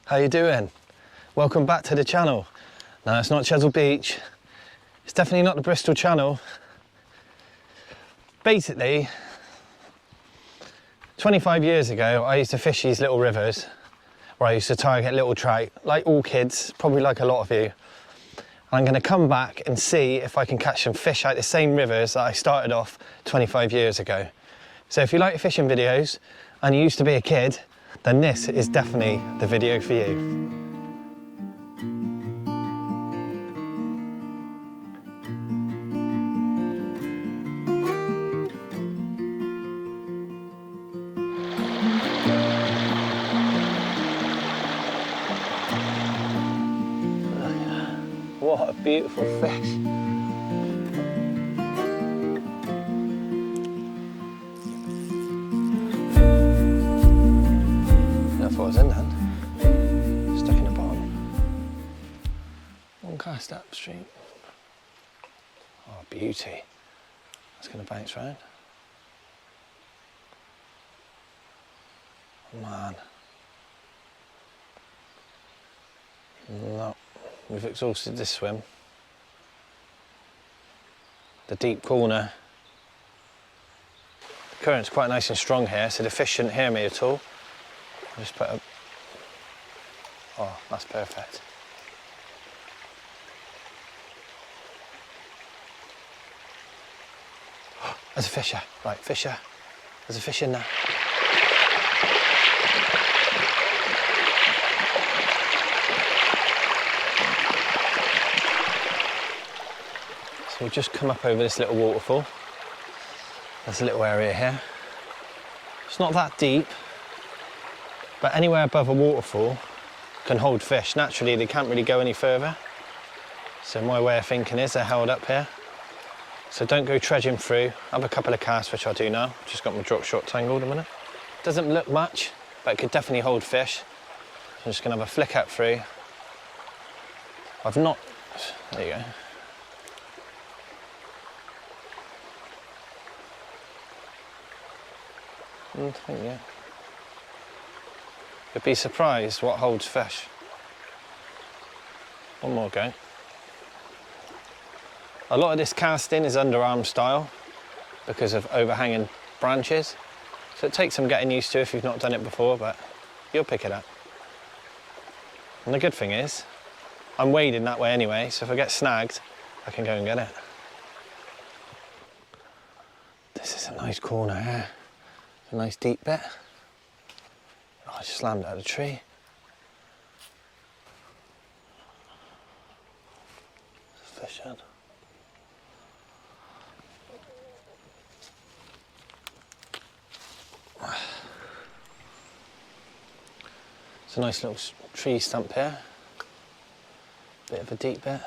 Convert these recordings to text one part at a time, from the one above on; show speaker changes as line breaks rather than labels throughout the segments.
How you doing? Welcome back to the channel. No, it's not Chesil Beach. It's definitely not the Bristol Channel. Basically, 25 years ago, I used to fish these little rivers where I used to target little trout, like all kids, probably like a lot of you. I'm gonna come back and see if I can catch some fish out the same rivers that I started off 25 years ago. So if you like fishing videos and you used to be a kid, then this is definitely the video for you. What a beautiful fish. I thought I was in then. Stuck in the bottom. One cast upstream. Oh, beauty. That's going to bounce round. Oh, man. No. We've exhausted this swim. The deep corner. The current's quite nice and strong here, so the fish shouldn't hear me at all. I'll just put a... Oh, that's perfect. There's a fisher. Right, fisher. There's a fish in there. So we'll just come up over this little waterfall. There's a little area here. It's not that deep, but anywhere above a waterfall can hold fish. Naturally, they can't really go any further. So my way of thinking is they're held up here. So don't go trudging through. Have a couple of casts, which I'll do now. Just got my drop shot tangled a minute. Doesn't look much, but it could definitely hold fish. So I'm just gonna have a flick out through. I've not, there you go. I think, yeah. You'd be surprised what holds fish. One more go. A lot of this casting is underarm style because of overhanging branches. So it takes some getting used to if you've not done it before, but you'll pick it up. And the good thing is, I'm wading that way anyway, so if I get snagged, I can go and get it. This is a nice corner here. A nice deep bit. Oh, I just slammed out of the tree. Fish in. It's a nice little tree stump here. Bit of a deep bit.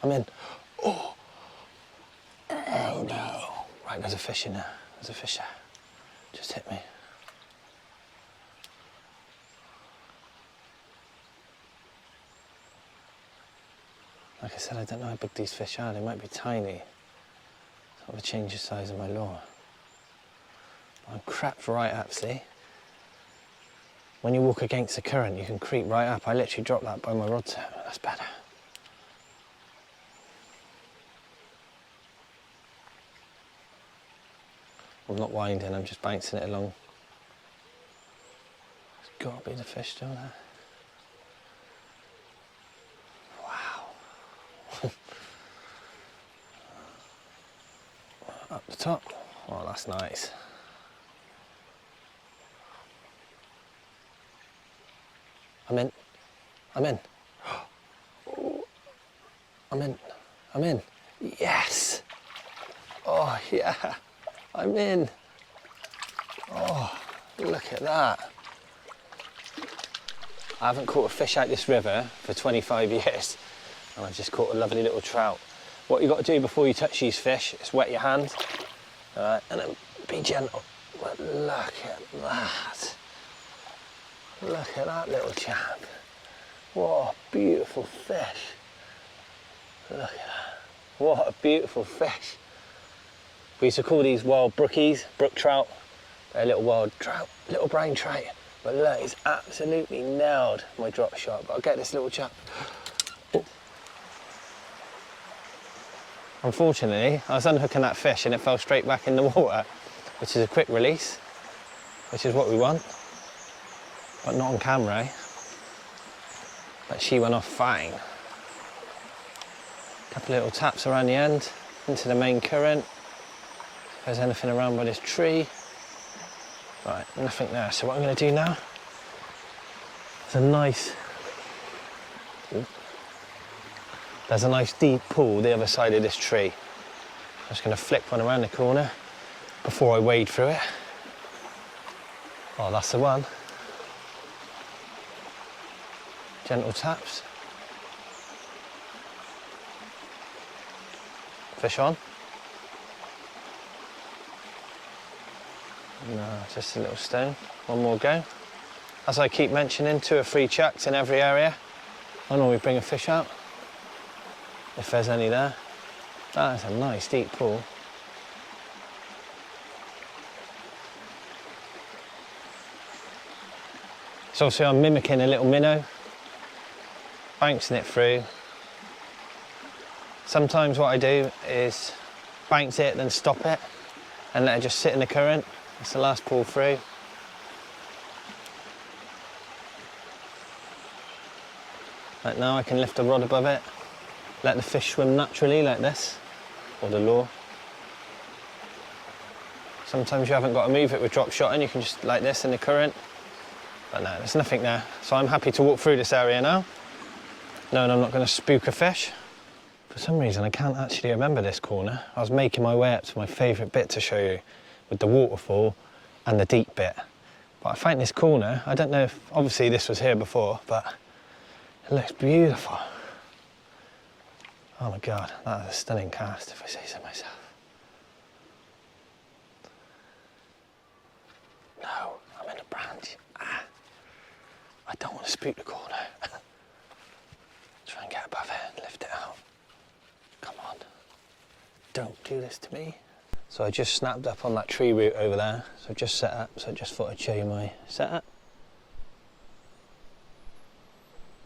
I'm in. Oh! Oh no. Right, there's a fish in there. There's a fish there. Just hit me. Like I said, I don't know how big these fish are. They might be tiny. Sort of a change the size of my lure. I'm crept right up, see? When you walk against the current, you can creep right up. I literally dropped that by my rod set. That's better. I'm not winding, I'm just bouncing it along. It's got to be the fish still there. Wow. Up the top. Oh, that's nice. I'm in. I'm in. I'm in. I'm in. Yes! Oh, yeah. I'm in. Oh, look at that. I haven't caught a fish out this river for 25 years, and I've just caught a lovely little trout. What you've got to do before you touch these fish is wet your hand, all right, and then be gentle. But look at that. Look at that little chap. What a beautiful fish. Look at that. What a beautiful fish. We used to call these wild brookies, brook trout. They're little wild trout, little brown trout. But look, he's absolutely nailed my drop shot. But I'll get this little chap. Oh. Unfortunately, I was unhooking that fish and it fell straight back in the water, which is a quick release, which is what we want, but not on camera. But she went off fine. A couple of little taps around the end, into the main current. If there's anything around by this tree. Right, nothing there. So what I'm going to do now, there's a nice deep pool the other side of this tree. I'm just going to flick one around the corner before I wade through it. Oh, that's the one. Gentle taps. Fish on. No, just a little stone. One more go. As I keep mentioning, 2 or 3 chucks in every area. I normally bring a fish out, if there's any there. That is a nice deep pool. So obviously I'm mimicking a little minnow, bouncing it through. Sometimes what I do is bounce it, then stop it, and let it just sit in the current. It's the last pull through. Right now I can lift the rod above it, let the fish swim naturally like this, or the lure. Sometimes you haven't got to move it with drop shot and you can just like this in the current. But no, there's nothing there. So I'm happy to walk through this area now, knowing I'm not going to spook a fish. For some reason I can't actually remember this corner. I was making my way up to my favourite bit to show you, with the waterfall and the deep bit. But I found this corner. I don't know if, obviously this was here before, but it looks beautiful. Oh my God, that is a stunning cast, if I say so myself. No, I'm in a branch. Ah, I don't want to spook the corner. Try and get above it and lift it out. Come on, don't do this to me. So I just snapped up on that tree root over there. So I've just set up, so I just thought I'd show you my setup.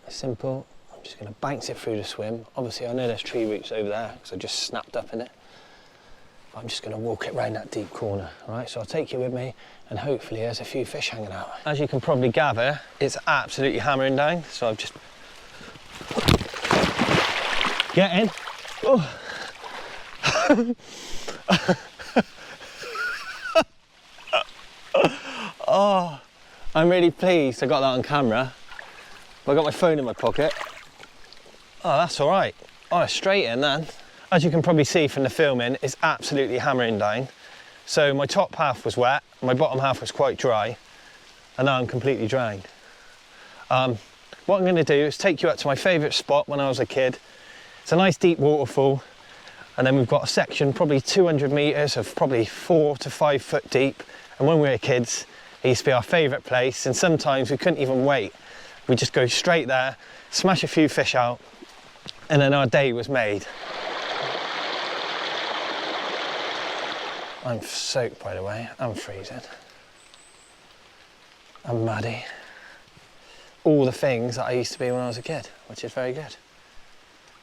It's simple. I'm just going to bounce it through the swim. Obviously I know there's tree roots over there because I just snapped up in it. But I'm just going to walk it round that deep corner. Alright, so I'll take you with me and hopefully there's a few fish hanging out. As you can probably gather, it's absolutely hammering down. So I've just... Get in. Oh. Oh, I'm really pleased I got that on camera. I got my phone in my pocket. Oh, that's all right. Oh, it's straight in then. As you can probably see from the filming, it's absolutely hammering down. So my top half was wet, my bottom half was quite dry, and now I'm completely drowned. What I'm going to do is take you up to my favourite spot when I was a kid. It's a nice deep waterfall, and then we've got a section probably 200 metres of probably 4 to 5 foot deep. And when we were kids, it used to be our favourite place, and sometimes we couldn't even wait. We'd just go straight there, smash a few fish out, and then our day was made. I'm soaked, by the way. I'm freezing. I'm muddy. All the things that I used to be when I was a kid, which is very good.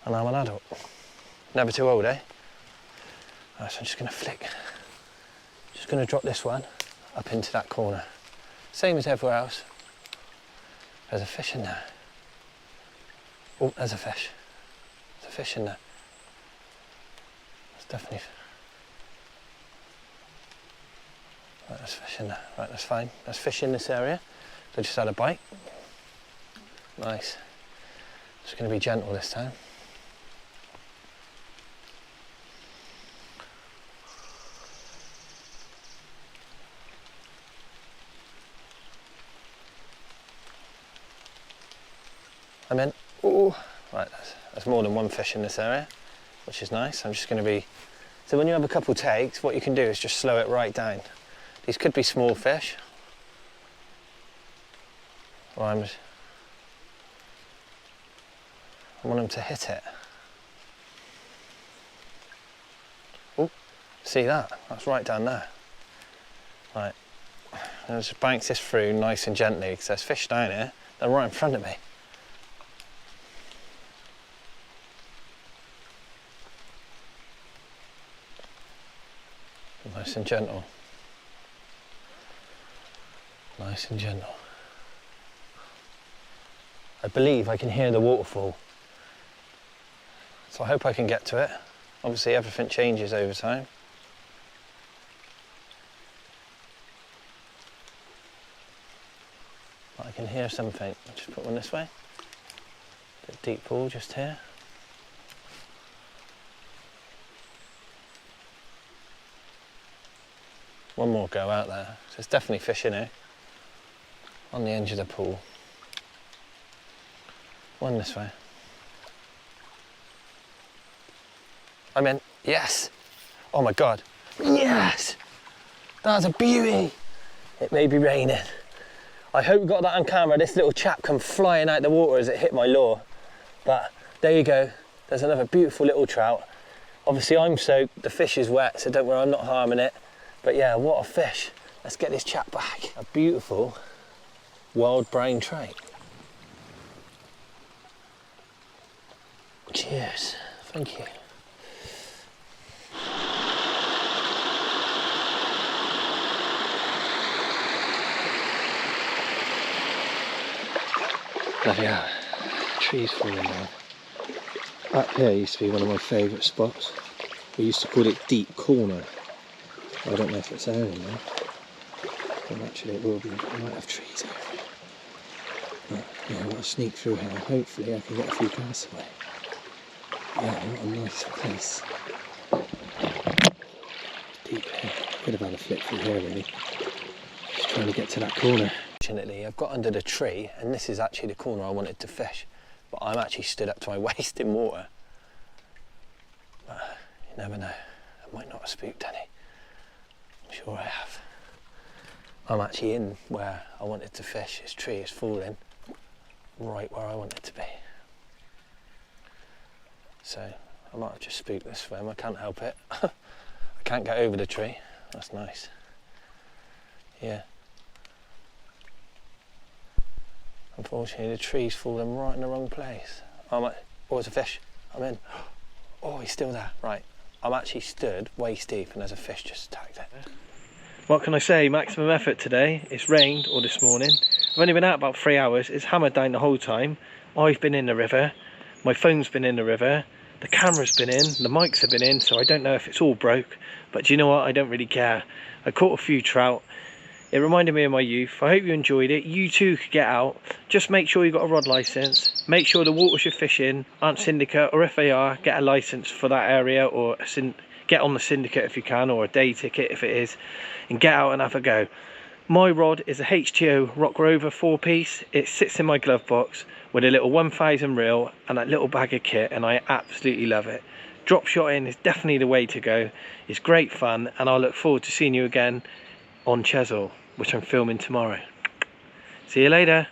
And I'm an adult. Never too old, eh? Right, so I'm just going to flick. Just going to drop this one up into that corner. Same as everywhere else. There's a fish in there. Oh, there's a fish. There's a fish in there. There's definitely... Right, there's fish in there. Right, that's fine. There's fish in this area. So I just had a bite. Nice. Just going to be gentle this time. I'm in. Ooh. Right, there's more than one fish in this area, which is nice. I'm just going to be... So when you have a couple takes, what you can do is just slow it right down. These could be small fish. Or I want them to hit it. Oh, see that? That's right down there. Right. and I'll just bank this through nice and gently because there's fish down here. They're right in front of me. Nice and gentle. Nice and gentle. I believe I can hear the waterfall. So I hope I can get to it. Obviously everything changes over time. But I can hear something. I'll just put one this way. Bit of deep pool just here. One more go out there. So there's definitely fish in here. On the edge of the pool. One this way. I'm in. Yes! Oh my God. Yes! That's a beauty! It may be raining. I hope you got that on camera. This little chap come flying out the water as it hit my lure. But there you go. There's another beautiful little trout. Obviously I'm soaked, the fish is wet, so don't worry, I'm not harming it. But yeah, what a fish. Let's get this chap back. A beautiful wild brown trout. Cheers. Thank you. Bloody hell. Trees falling down. Up here used to be one of my favourite spots. We used to call it Deep Corner. I don't know if it's there anymore. But actually it will be. I might have trees over here. But yeah, I've got to sneak through here. Hopefully I can get a few casts away. Yeah, what a nice place. Deep here. Could have had a flip through here really. Just trying to get to that corner. Fortunately, I've got under the tree, and this is actually the corner I wanted to fish. But I'm actually stood up to my waist in water. But you never know. I might not have spooked any. I'm sure I have. I'm actually in where I wanted to fish. This tree is falling right where I want it to be. So I might have just spooked this swim. I can't help it. I can't get over the tree. That's nice. Yeah. Unfortunately, the tree's fallen right in the wrong place. Oh, it's a fish. I'm in. Oh, he's still there. Right. I'm actually stood waist deep and there's a fish just attacked it. What can I say? Maximum effort today. It's rained all this morning. I've only been out about 3 hours. It's hammered down the whole time. I've been in the river. My phone's been in the river. The camera's been in. The mics have been in. So I don't know if it's all broke. But do you know what? I don't really care. I caught a few trout. It reminded me of my youth. I hope you enjoyed it. You too could get out. Just make sure you've got a rod licence. Make sure the waters you're fishing aren't syndicate, or if they are, get a licence for that area, or get on the syndicate if you can, or a day ticket if it is, and get out and have a go. My rod is a HTO Rock Rover 4-piece. It sits in my glove box with a little 1000 reel and a little bag of kit, and I absolutely love it. Drop shotting is definitely the way to go. It's great fun, and I look forward to seeing you again on Chesil, which I'm filming tomorrow. See you later.